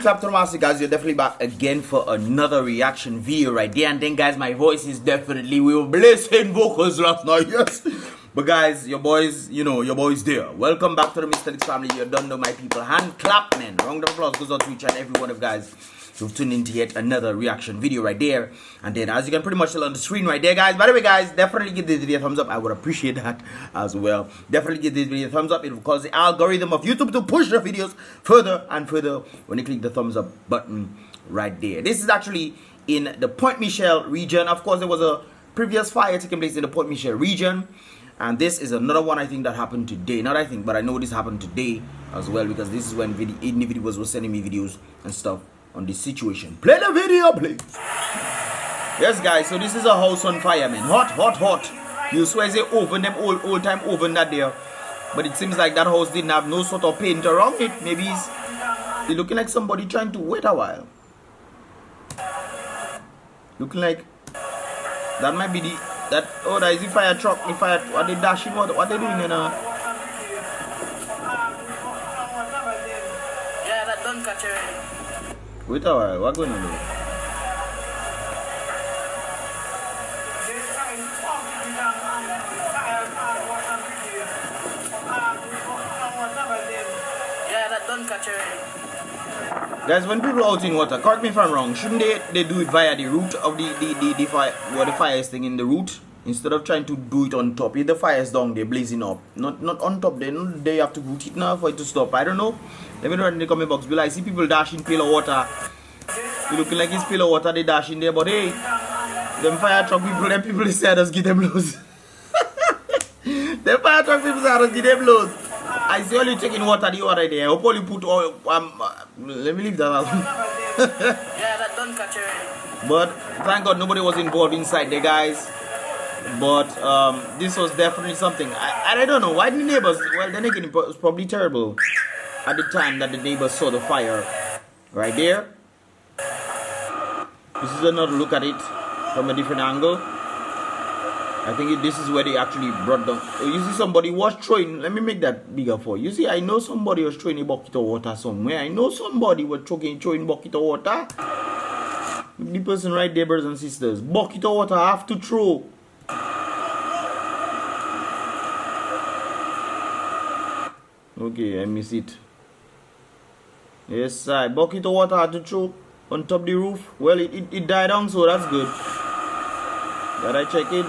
clap to the master, guys. You're definitely back again for another reaction video right there. And then, guys, my voice is definitely, we were blazing vocals last night, yes. But guys, your boys, you know, your boys there. Welcome back to the Mystelics family. You don't know my people. Hand clap, man. Round of applause goes out to each and every one of you guys who've tuned into yet another reaction video right there. And then, as you can pretty much tell on the screen right there, guys. By the way, guys, definitely give this video a thumbs up. I would appreciate that as well. Definitely give this video a thumbs up. It will cause the algorithm of YouTube to push the videos further and further when you click the thumbs up button right there. This is actually in the Point Michel region. Of course, there was a previous fire taking place in the Point Michel region. And this is another one I think that happened today. Not I think, but I know this happened today as well, because this is when individuals were sending me videos and stuff on this situation. Play the video, please. Yes, guys, so this is a house on fire, man. Hot, hot, hot. You swear they oven, them old time oven that there. But it seems like that house didn't have no sort of paint around it. Maybe it's looking like somebody trying to wait a while. Looking like that might be the oh, that is the fire truck. The fire, what they dashing, what they doing, you know? Yeah, that don't catch already. Wait a while, what going on there? Yeah, that don't catch already. Guys, when people out in water, correct me if I'm wrong, shouldn't they do it via the root of the fire, where the fire is thing in the root, instead of trying to do it on top? If the fire is down, they're blazing up, not on top. They have to root it now for it to stop. I don't know. Let me know in the comment box below. I see people dashing pail of water. You looking like it's pail of water they dash in there, but hey, them fire truck people, them people say just give them blows. Them fire truck people say just give them blows. I see only taking water the other day. I hope only put all let me leave that out. Yeah, that don't catch already. But thank God nobody was involved inside there, guys. But this was definitely something. I don't know why the neighbors, well, then again, it was probably terrible at the time that the neighbors saw the fire right there. This is another look at it from a different angle. I think this is where they actually brought down. You see somebody was throwing, let me make that bigger for you. You see, I know somebody was throwing a bucket of water somewhere. I know somebody was throwing bucket of water. The person right there, brothers and sisters. Bucket of water I have to throw. Okay, I miss it. Yes, I bucket of water I had to throw on top of the roof. Well, it died down, so that's good. That I check in.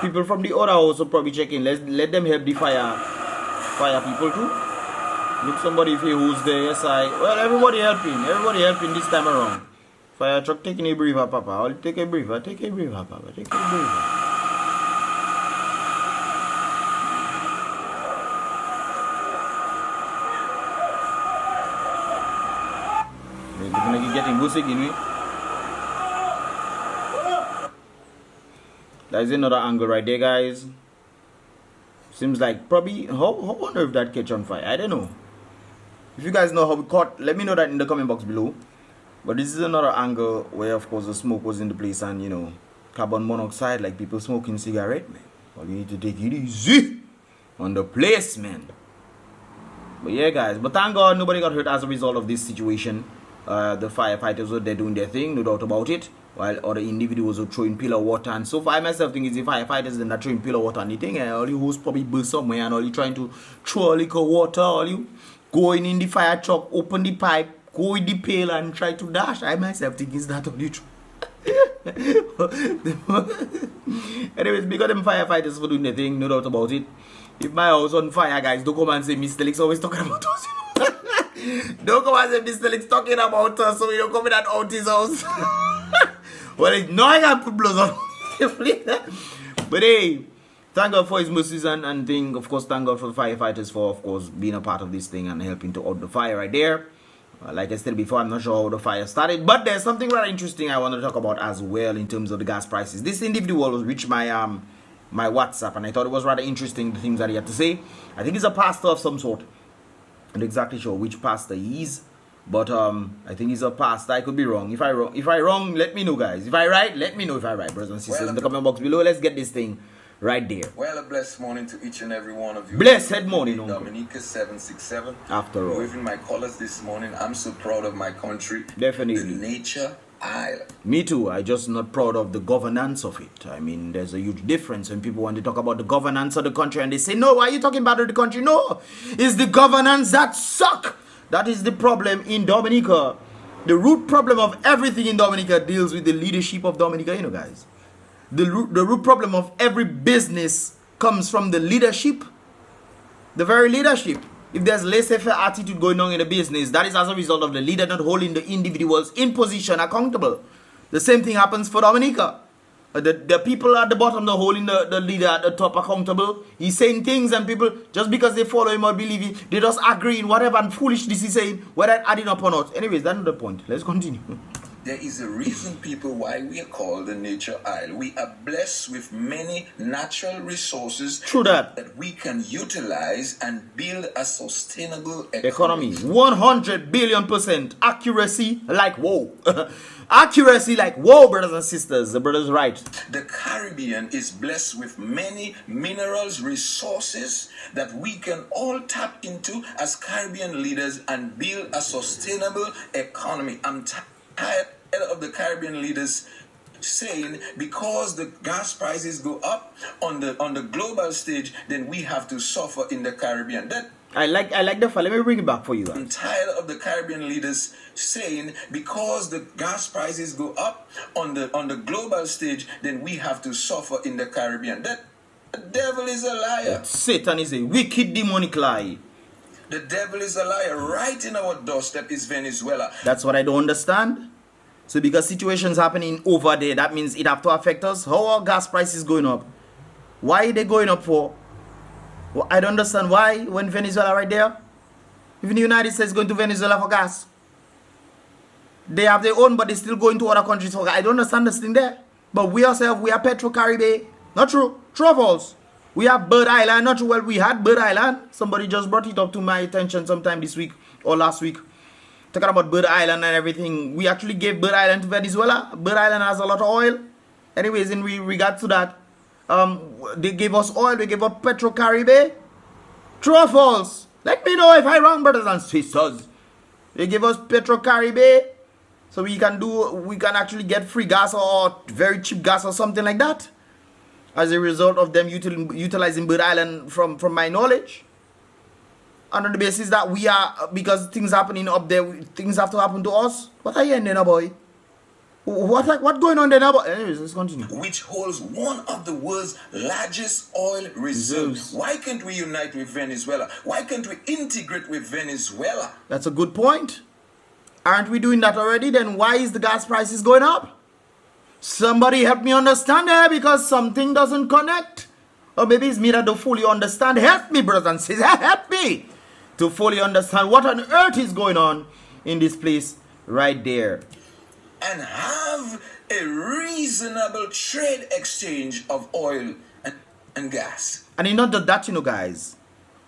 People from the other house will probably check in. Let them help the fire people too. Look, somebody here who's there. Yes, well, everybody helping this time around. Fire truck taking a breather, Papa. I'll take a breather, Papa. Take a breather. You're gonna be getting good again, me. There's another angle right there, guys. Seems like probably, how on earth that catch on fire? I don't know. If you guys know how we caught, let me know that in the comment box below. But this is another angle where, of course, the smoke was in the place, and, you know, carbon monoxide, like people smoking cigarette, man. Well, you need to take it easy on the place, man. But yeah, guys, but thank God nobody got hurt as a result of this situation. The firefighters were there doing their thing, no doubt about it, while other individuals were throwing pillar water. And so far, I myself think it's the firefighters that are throwing pillar water and anything, and all you who's probably burst somewhere, and all you trying to throw a little water, all you going in the fire truck, open the pipe, go with the pail and try to dash. I myself think it's that only true. Anyways, because them firefighters for doing their thing, no doubt about it. If my house on fire, guys, don't come and say Mystelics always talking about us. Don't come and say Mystelics talking about us, so we don't come in and out his house. Well, it's no, I can't put blows on. But hey, thank God for his mercies and thing. Of course, thank God for the firefighters for, of course, being a part of this thing and helping to out the fire right there. Like I said before, I'm not sure how the fire started, but there's something rather interesting I want to talk about as well in terms of the gas prices. This individual was reached my my WhatsApp, and I thought it was rather interesting, the things that he had to say. I think he's a pastor of some sort. I'm not exactly sure which pastor he is, but I think he's a pastor. I could be wrong. If I wrong, let me know, guys. If I right, let me know if I right, brothers and sisters, in the comment box below. Let's get this thing right there. Well, a blessed morning to each and every one of you. Blessed morning, Uncle. Dominica 767. After all. Waving my colors this morning. I'm so proud of my country. Definitely. The nature isle. Me too. I just not proud of the governance of it. I mean, there's a huge difference when people want to talk about the governance of the country and they say, no, why are you talking about the country? No, it's the governance that suck. That is the problem in Dominica. The root problem of everything in Dominica deals with the leadership of Dominica, you know, guys. The root problem of every business comes from the leadership. The very leadership. If there's laissez-faire attitude going on in the business, that is as a result of the leader not holding the individuals in position accountable. The same thing happens for Dominica. The people at the bottom, they're holding the leader at the top accountable. He's saying things and people, just because they follow him or believe him, they just agree in whatever and foolishness he's saying, whether adding up or not. Anyways, that's not the point. Let's continue. There is a reason, people, why we are called the nature isle. We are blessed with many natural resources. True that we can utilize and build a sustainable economy. 100 billion% accuracy, like whoa. Accuracy, like whoa, brothers and sisters. The brother's right. The Caribbean is blessed with many minerals, resources that we can all tap into as Caribbean leaders and build a sustainable economy. I'm tired of the Caribbean leaders saying because the gas prices go up on the global stage, then we have to suffer in the Caribbean. I like the file. Let me bring it back for you. I'm tired of the Caribbean leaders saying because the gas prices go up on the global stage, then we have to suffer in the Caribbean. The devil is a liar. Satan is a wicked demonic lie. The devil is a liar. Right in our doorstep is Venezuela. That's what I don't understand. So because situations happening over there, that means it have to affect us. How are gas prices going up? Why are they going up for? Well, I don't understand why when Venezuela right there. Even the United States going to Venezuela for gas. They have their own, but they still going to other countries for gas. I don't understand this thing there. But we ourselves, we are Petro-Caribbean. Not true. True or false? We have Bird Island. Not true. Well, we had Bird Island. Somebody just brought it up to my attention sometime this week or last week. Talking about Bird Island and everything. We actually gave Bird Island to Venezuela. Bird Island has a lot of oil. Anyways, in regard to that, they gave us oil. They gave us Petro-Caribbean. True or false? Let me know if I'm wrong, brothers and sisters. They gave us Petro-Caribbean. So we can actually get free gas or very cheap gas or something like that. As a result of them utilizing Bird Island from my knowledge. And on the basis that we are, because things happening up there, things have to happen to us. What are you in there, boy? What going on there now? Anyways, let's continue. Which holds one of the world's largest oil reserves. Why can't we unite with Venezuela? Why can't we integrate with Venezuela? That's a good point. Aren't we doing that already? Then why is the gas prices going up? Somebody help me understand there because something doesn't connect. Or maybe it's me that don't fully understand. Help me, brothers and sisters. Help me to fully understand what on earth is going on in this place right there. And have a reasonable trade exchange of oil and gas. And it's not just that, you know, guys.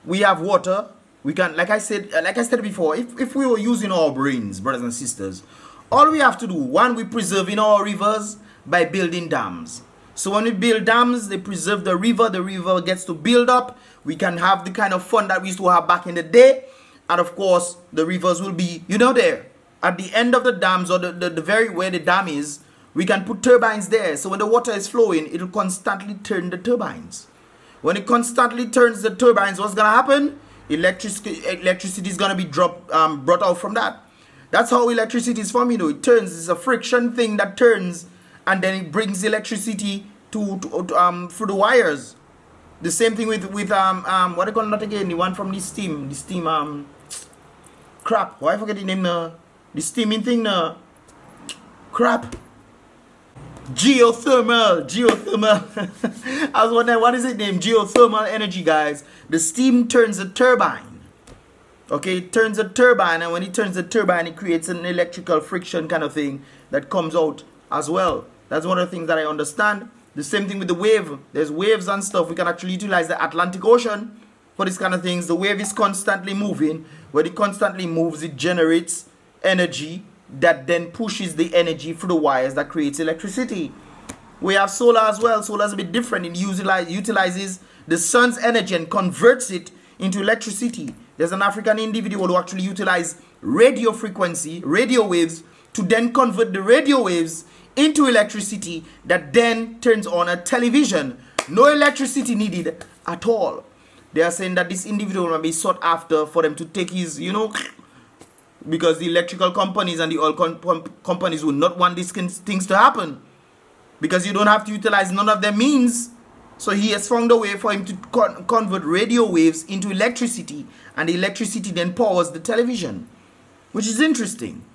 We have water. We can, like I said before, if we were using our brains, brothers and sisters, all we have to do, one, we preserving our rivers by building dams. So when we build dams, they preserve the river gets to build up. We can have the kind of fun that we used to have back in the day. And of course, the rivers will be, you know, there. At the end of the dams or the very where the dam is, we can put turbines there. So when the water is flowing, it will constantly turn the turbines. When it constantly turns the turbines, what's going to happen? Electricity is going to be brought out from that. That's how electricity is formed, you know. It turns, it's a friction thing that turns and then it brings electricity to through the wires. The same thing with what do you call that again? The one from the steam crap. Why I forget the name now? The steaming thing now. Crap. Geothermal. I was wondering, what is it named? Geothermal energy, guys. The steam turns the turbine. Okay, it turns the turbine, and when it turns the turbine, it creates an electrical friction kind of thing that comes out as well. That's one of the things that I understand. The same thing with the wave. There's waves and stuff. We can actually utilize the Atlantic Ocean for these kind of things. The wave is constantly moving. When it constantly moves, it generates energy that then pushes the energy through the wires that creates electricity. We have solar as well. Solar is a bit different. It utilizes the sun's energy and converts it into electricity. There's an African individual who actually utilizes radio frequency, radio waves, to then convert the radio waves into electricity that then turns on a television. No electricity needed at all. They are saying that this individual will be sought after for them to take his, because the electrical companies and the oil companies will not want these things to happen. Because you don't have to utilize none of their means. So he has found a way for him to convert radio waves into electricity. And the electricity then powers the television. Which is interesting.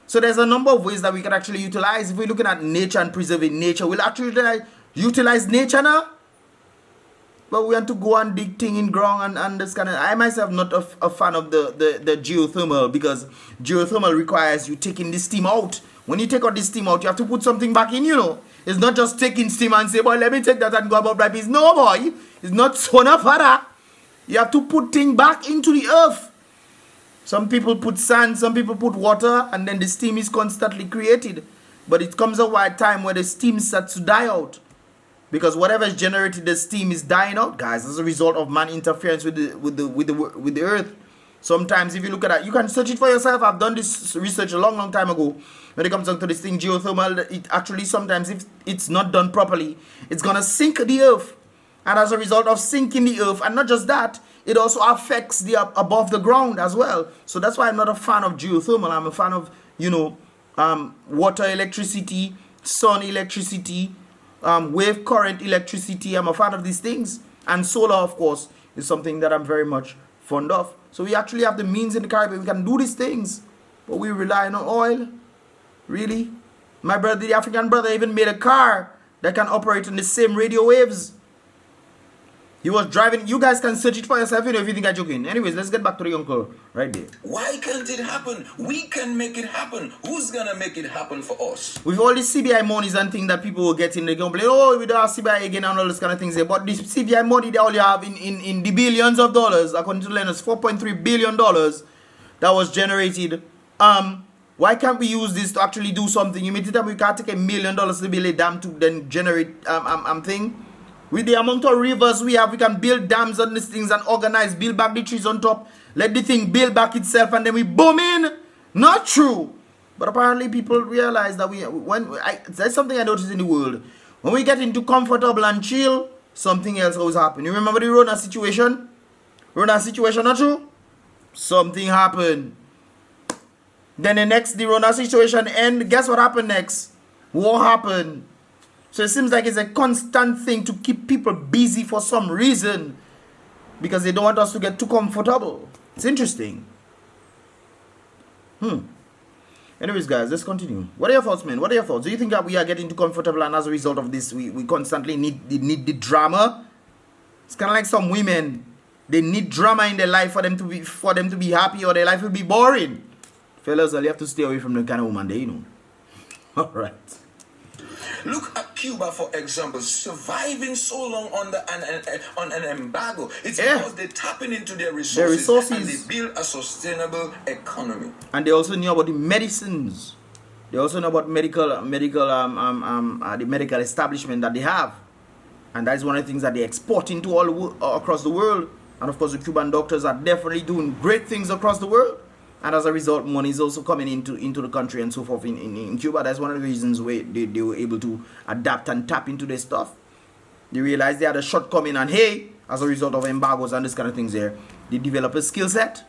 So there's a number of ways that we can actually utilize. If we're looking at nature and preserving nature, we'll actually utilize nature now. But we want to go and dig thing in ground and this kind of... I myself not a fan of the geothermal, because geothermal requires you taking the steam out. When you take out the steam out, you have to put something back in, It's not just taking steam and say, boy, let me take that and go about my business. No, boy. It's not so enough for that. You have to put things back into the earth. Some people put sand, some people put water, and then the steam is constantly created. But it comes a time where the steam starts to die out. Because whatever is generated, the steam is dying out, guys, as a result of man interference with the earth. Sometimes if you look at that, you can search it for yourself. I've done this research a long time ago. When it comes down to this thing, geothermal, it actually sometimes, if it's not done properly, it's going to sink the earth. And as a result of sinking the earth, and not just that, it also affects the above the ground as well. So that's why I'm not a fan of geothermal. I'm a fan of, water electricity, sun electricity, wave current electricity. I'm a fan of these things. And solar, of course, is something that I'm very much fond of. So we actually have the means in the Caribbean. We can do these things. But we rely on oil. Really? My brother, the African brother, even made a car that can operate on the same radio waves. He was driving. You guys can search it for yourself, if you think I'm joking. Anyways, let's get back to the uncle right there. Why can't it happen? We can make it happen. Who's gonna make it happen for us? With all these CBI monies and things that people will get in, they complain, oh, we don't have CBI again and all this kind of things. But this CBI money they only have in the billions of dollars, according to Leonard's $4.3 billion that was generated. Why can't we use this to actually do something? You mean that we can't take $1 million to build a dam to then generate thing? With the amount of rivers we have, we can build dams on these things and organize, build back the trees on top, let the thing build back itself, and then we boom in. Not true. But apparently people realize that that's something I noticed in the world. When we get into comfortable and chill, something else always happens. You remember the Rona situation? Rona situation, not true? Something happened. Then the Rona situation end. Guess what happened next? War happened. So it seems like it's a constant thing to keep people busy for some reason. Because they don't want us to get too comfortable. It's interesting. Anyways, guys, let's continue. What are your thoughts, man? What are your thoughts? Do you think that we are getting too comfortable and as a result of this, we constantly need the drama? It's kind of like some women. They need drama in their life for them to be happy, or their life will be boring. Fellas, you have to stay away from the kind of woman they, Alright. Look at Cuba, for example, surviving so long on an embargo. It's because they're tapping into their resources and they build a sustainable economy. And they also knew about the medicines. They also know about the medical establishment that they have. And that's one of the things that they export into all across the world. And of course, the Cuban doctors are definitely doing great things across the world. And as a result, money is also coming into the country and so forth in Cuba. That's one of the reasons why they were able to adapt and tap into their stuff. They realized they had a shortcoming, and hey, as a result of embargoes and this kind of things there, they develop a skill set.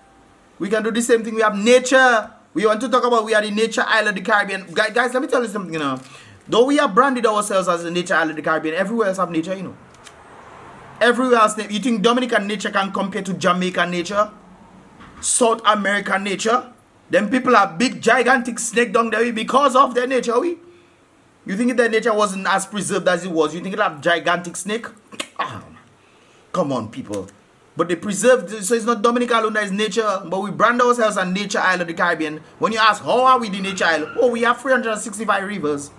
We can do the same thing. We have nature. We want to talk about we are the nature island of the Caribbean. Guys, let me tell you something now. Though we have branded ourselves as the nature island of the Caribbean, everywhere else have nature, Everywhere else, you think Dominican nature can compare to Jamaican nature? South American nature? Them people are big, gigantic snake down there because of their nature, You think if their nature wasn't as preserved as it was, you think it'd have gigantic snake? Come on, people. But they preserved, so it's not Dominica alone that is nature, but we brand ourselves as nature island of the Caribbean. When you ask, how are we the nature island? Oh, we have 365 rivers.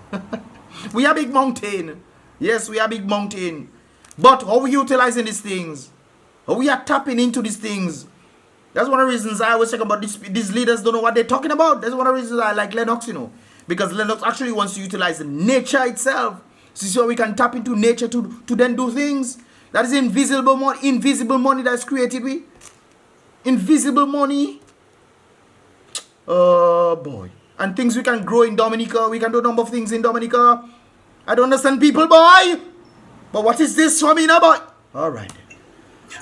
We are big mountain. Yes, we are big mountain. But how are we utilizing these things? How we are tapping into these things? That's one of the reasons I always talk about these leaders don't know what they're talking about. That's one of the reasons I like Lennox, Because Lennox actually wants to utilize the nature itself. So we can tap into nature to then do things. That is invisible money that's created with. Invisible money. Oh boy. And things we can grow in Dominica. We can do a number of things in Dominica. I don't understand people, boy. But what is this for me now, boy? Alright.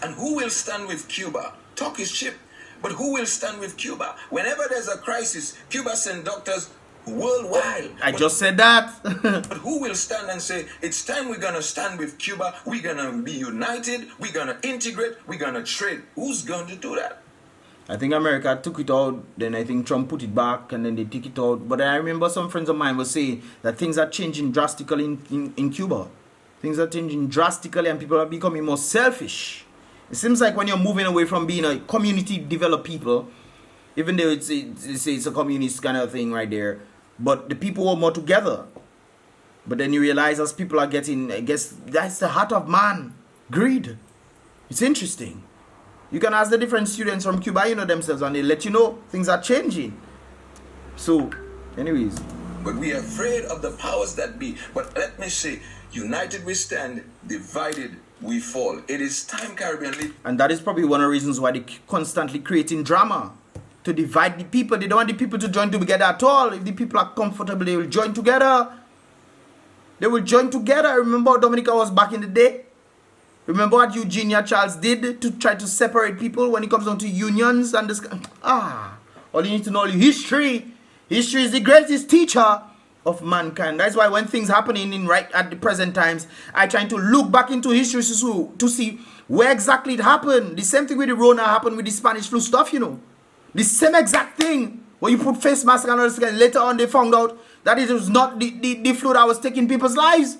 And who will stand with Cuba? Talk is cheap. But who will stand with Cuba? Whenever there's a crisis, Cuba sends doctors worldwide. I just said that. But who will stand and say, it's time we're going to stand with Cuba, we're going to be united, we're going to integrate, we're going to trade? Who's going to do that? I think America took it out, then I think Trump put it back, and then they took it out. But I remember some friends of mine were saying that things are changing drastically in Cuba. Things are changing drastically and people are becoming more selfish. It seems like when you're moving away from being a community developed people, even though it's a communist kind of thing right there, but the people are more together. But then you realize as people are getting, I guess that's the heart of man, greed. It's interesting. You can ask the different students from Cuba, you know themselves, and they let you know things are changing. So, anyways. But we are afraid of the powers that be. But let me say, united we stand, divided we fall. It is time, Caribbean leaders. And that is probably one of the reasons why they're constantly creating drama. To divide the people. They don't want the people to join together at all. If the people are comfortable, they will join together. They will join together. Remember how Dominica was back in the day? Remember what Eugenia Charles did to try to separate people when it comes down to unions and this? All you need to know is history. History is the greatest teacher of mankind. That's why when things happening in right at the present times, I try to look back into history to see where exactly it happened. The same thing with the Rona happened with the Spanish flu stuff, you know. The same exact thing. When you put face mask and all this, later on they found out that it was not the flu that was taking people's lives.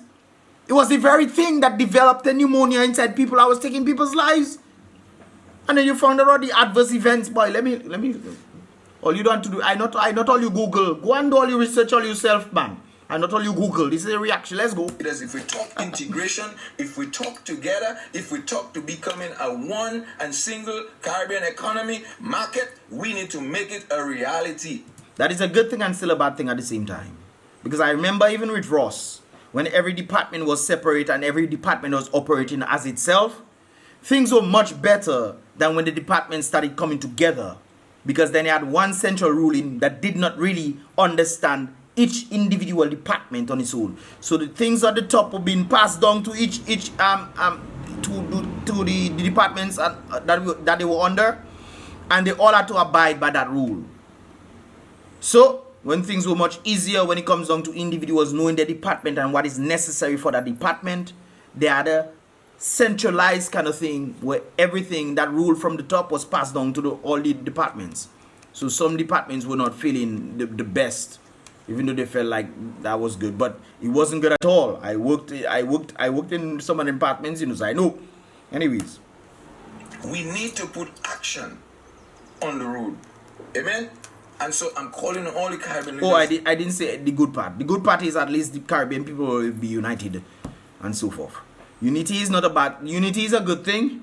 It was the very thing that developed the pneumonia inside people that was taking people's lives. And then you found out all the adverse events. Boy, let me. All you don't have to do, I not all you Google. Go and do all your research all yourself, man. I not all you Google. This is a reaction. Let's go. Because if we talk integration, if we talk together, if we talk to becoming a one and single Caribbean economy market, we need to make it a reality. That is a good thing and still a bad thing at the same time. Because I remember even with Ross, when every department was separate and every department was operating as itself, things were much better than when the departments started coming together. Because then they had one central ruling that did not really understand each individual department on its own. So the things at the top were being passed down to the departments that they were under, and they all had to abide by that rule. So when things were much easier when it comes down to individuals knowing their department and what is necessary for that department, they had a centralized kind of thing where everything that ruled from the top was passed down to all the departments. So some departments were not feeling the best, even though they felt like that was good, but it wasn't good at all. I worked in some of the departments, you know, so I know. Anyways, we need to put action on the road. Amen. And so I'm calling on all the Caribbean leaders. Oh, I didn't say the good part. The good part is at least the Caribbean people will be united and so forth. Unity is not a bad. Unity is a good thing,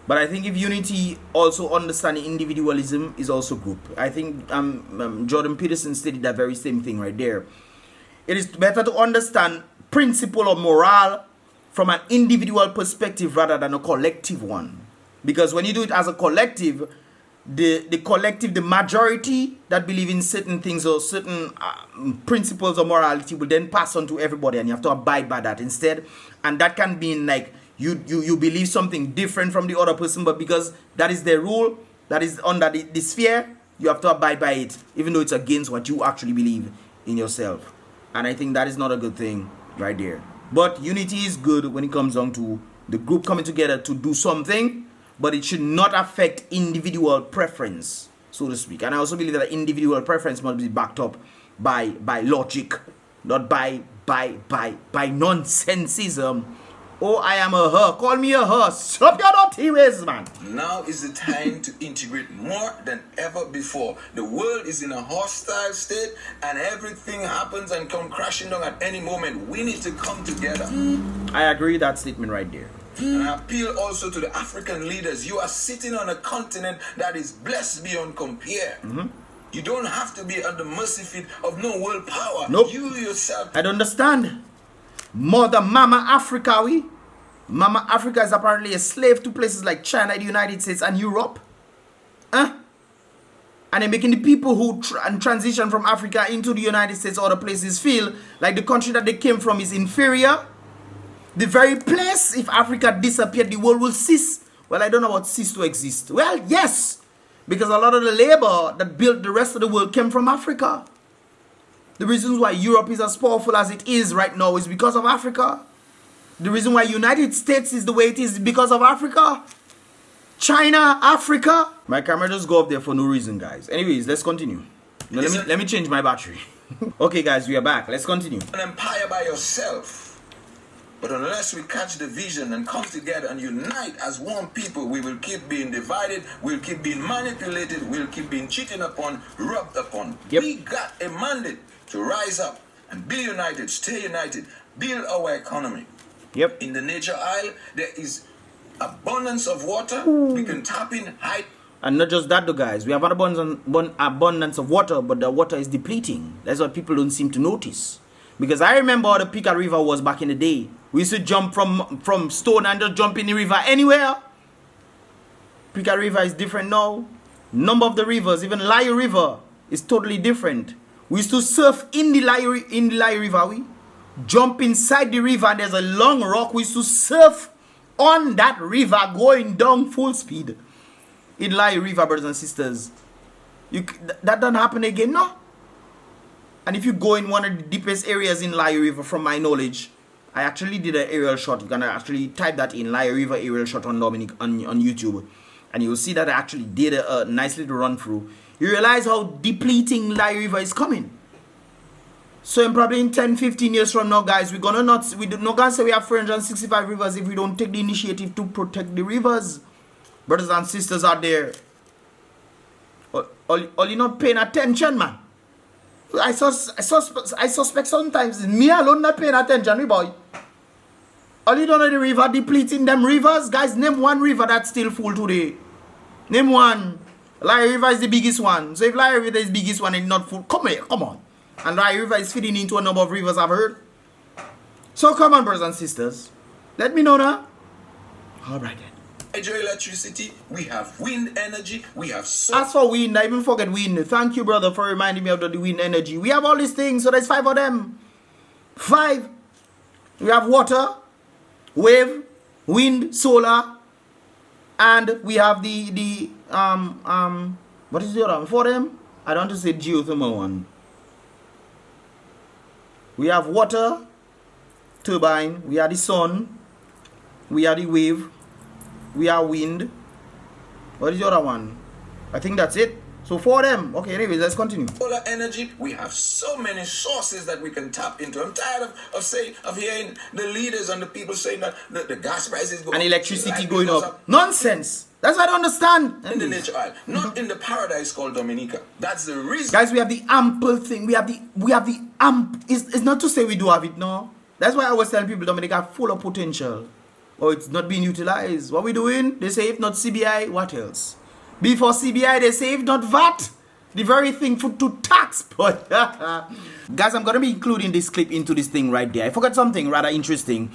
but I think if unity also understanding individualism is also group. I think Jordan Peterson stated that very same thing right there. It is better to understand principle of morale from an individual perspective rather than a collective one, because when you do it as a collective, the collective, the majority that believe in certain things or certain principles of morality will then pass on to everybody, and you have to abide by that instead. And that can mean like you believe something different from the other person, but because that is their rule, that is under the sphere, you have to abide by it, even though it's against what you actually believe in yourself. And I think that is not a good thing right there. But unity is good when it comes down to the group coming together to do something, but it should not affect individual preference, so to speak. And I also believe that individual preference must be backed up by logic, not by nonsensism. Oh, I am a her. Call me a her. Stop your dirty ways, man. Now is the time to integrate more than ever before. The world is in a hostile state and everything happens and come crashing down at any moment. We need to come together. I agree with that statement right there. And I appeal also to the African leaders. You are sitting on a continent that is blessed beyond compare. You don't have to be at the mercy feet of no world power. Nope. You yourself. I don't understand. Mother Mama Africa, Mama Africa is apparently a slave to places like China, the United States, and Europe. And they're making the people who transition from Africa into the United States or other places feel like the country that they came from is inferior. The very place, if Africa disappeared, the world will cease. Well, I don't know what cease to exist. Well, yes, because a lot of the labor that built the rest of the world came from Africa. The reasons why Europe is as powerful as it is right now is because of Africa. The reason why United States is the way it is because of Africa. China, Africa. My camera just go up there for no reason, guys. Anyways, let's continue. Now, let me change my battery. Okay, guys, we are back. Let's continue. An empire by yourself. But unless we catch the vision and come together and unite as one people, we will keep being divided, we'll keep being manipulated, we'll keep being cheated upon, rubbed upon. Yep. We got a mandate to rise up and be united, stay united, build our economy. Yep. In the Nature Isle, there is abundance of water. We can tap in high. And not just that though, guys. We have an abundance of water, but the water is depleting. That's what people don't seem to notice. Because I remember how the Pika River was back in the day. We used to jump from stone and just jump in the river anywhere. Pika River is different now. Number of the rivers, even Lai River, is totally different. We used to surf in the Lai River. We jump inside the river and there's a long rock. We used to surf on that river going down full speed. In Lai River, brothers and sisters. That don't happen again, no? And if you go in one of the deepest areas in Lai River, from my knowledge, I actually did an aerial shot. You can actually type that in, Lai River aerial shot on Dominica on YouTube. And you'll see that I actually did a nice little run through. You realize how depleting Lai River is coming. So probably in 10-15 years from now, guys, we're not gonna say we have 465 rivers if we don't take the initiative to protect the rivers. Brothers and sisters out there, are you not paying attention, man? I suspect sometimes it's me alone not paying attention, me boy. All you don't know the river depleting them rivers, guys. Name one river that's still full today. Name one. Lai River is the biggest one. So if Lai River is the biggest one and it's not full, come on. And Lai River is feeding into a number of rivers, I've heard. So come on, brothers and sisters. Let me know now. All right then. Hydroelectricity, we have wind energy, we have solar. As for wind, I even forget wind. Thank you, brother, for reminding me of the wind energy. We have all these things, so there's 5 of them. 5. We have water, wave, wind, solar, and we have the what is the other one? 4 of them? I don't want to say geothermal one. We have water, turbine, we have the sun, we have the wave, we have wind. What is the other one? I think that's it. So 4 of them. Okay, anyways, let's continue. Solar energy, we have so many sources that we can tap into. I'm tired of hearing the leaders and the people saying that the gas prices go and up, electricity going up. Nonsense. That's what I don't understand. In the Nature Isle, not in the paradise called Dominica. That's the reason. Guys, we have the ample thing. We have the amp. It's not to say we do have it, no. That's why I always tell people Dominica are full of potential. Or it's not being utilized. What we doing? They say if not CBI, what else? Before CBI, they say if not VAT, the very thing to tax. But guys, I'm gonna be including this clip into this thing right there. I forgot something rather interesting.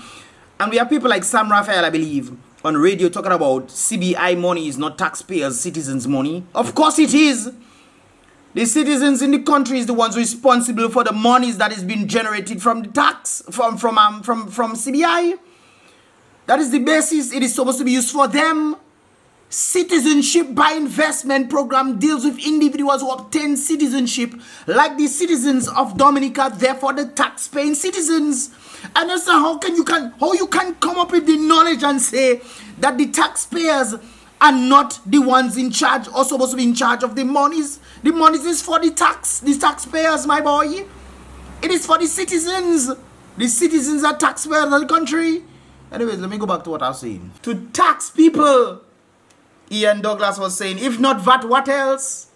And we have people like Sam Raphael, I believe, on radio talking about CBI money is not taxpayers, citizens' money. Of course it is. The citizens in the country is the ones responsible for the monies that is being generated from the tax from CBI. That is the basis. It is supposed to be used for them. Citizenship by investment program deals with individuals who obtain citizenship like the citizens of Dominica, therefore the tax-paying citizens. And that's how you can come up with the knowledge and say that the taxpayers are not the ones in charge or supposed to be in charge of the monies. The monies is for the taxpayers, my boy. It is for the citizens. The citizens are taxpayers of the country. Anyways, let me go back to what I was saying. To tax people, Ian Douglas was saying, if not VAT, what else?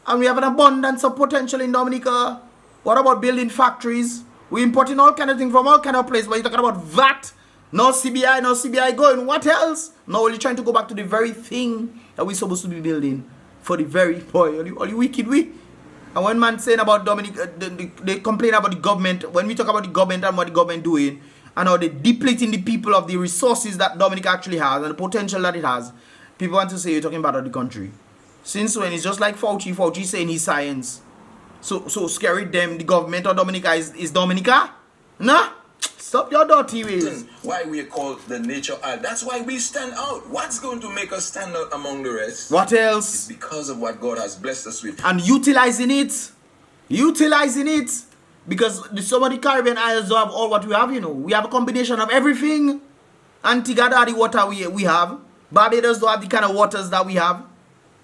And we have an abundance of potential in Dominica. What about building factories? We're importing all kind of things from all kind of places. But you're talking about VAT, no CBI going. What else? No, we're trying to go back to the very thing that we're supposed to be building for the very boy. Are you wicked, we? And when man saying about Dominica, they complain about the government. When we talk about the government and what the government doing, and how they depleting the people of the resources that Dominica actually has and the potential that it has, people want to say you're talking about the country. Since when? It's just like Fauci saying he's science. So scary them, the government of Dominica is Dominica? Nah? Stop your dirty ways. Why we are called the nature art. That's why we stand out. What's going to make us stand out among the rest? What else? It's because of what God has blessed us with. And utilizing it. Because some of the Caribbean islands don't have all what we have, you know. We have a combination of everything. Antigua don't have the water we have. Barbados don't have the kind of waters that we have.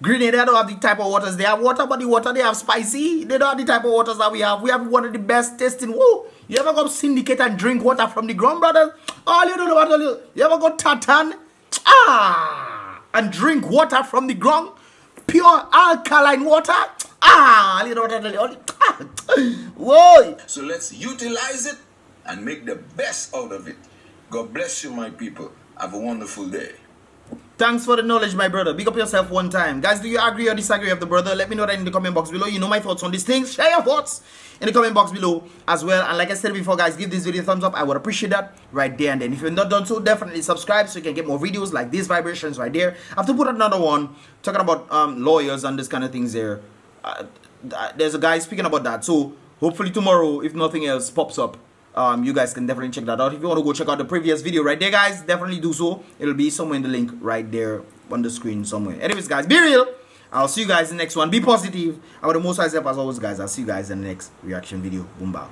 Grenada don't have the type of waters. They have water, but the water they have spicy. They don't have the type of waters that we have. We have one of the best tasting. Whoa! You ever go syndicate and drink water from the ground, brothers? All you don't know what you ever go tartan? And drink water from the ground? Pure alkaline water? You know what whoa! So let's utilize it and make the best out of it. God bless you, my people. Have a wonderful day. Thanks for the knowledge, my brother. Big up yourself one time. Guys, do you agree or disagree with the brother? Let me know that in the comment box below. You know my thoughts on these things. Share your thoughts in the comment box below as well. And like I said before, guys, give this video a thumbs up. I would appreciate that right there and then. If you've not done so, definitely subscribe so you can get more videos like these vibrations right there. I have to put another one talking about lawyers and this kind of things there. There's a guy speaking about that. So hopefully tomorrow, if nothing else pops up, you guys can definitely check that out. If you want to go check out the previous video right there, guys, definitely do so. It'll be somewhere in the link right there on the screen somewhere. Anyways, guys, be real. I'll see you guys in the next one. Be positive. I would the most high self as always, guys. I'll see you guys in the next reaction video. Boom, bow.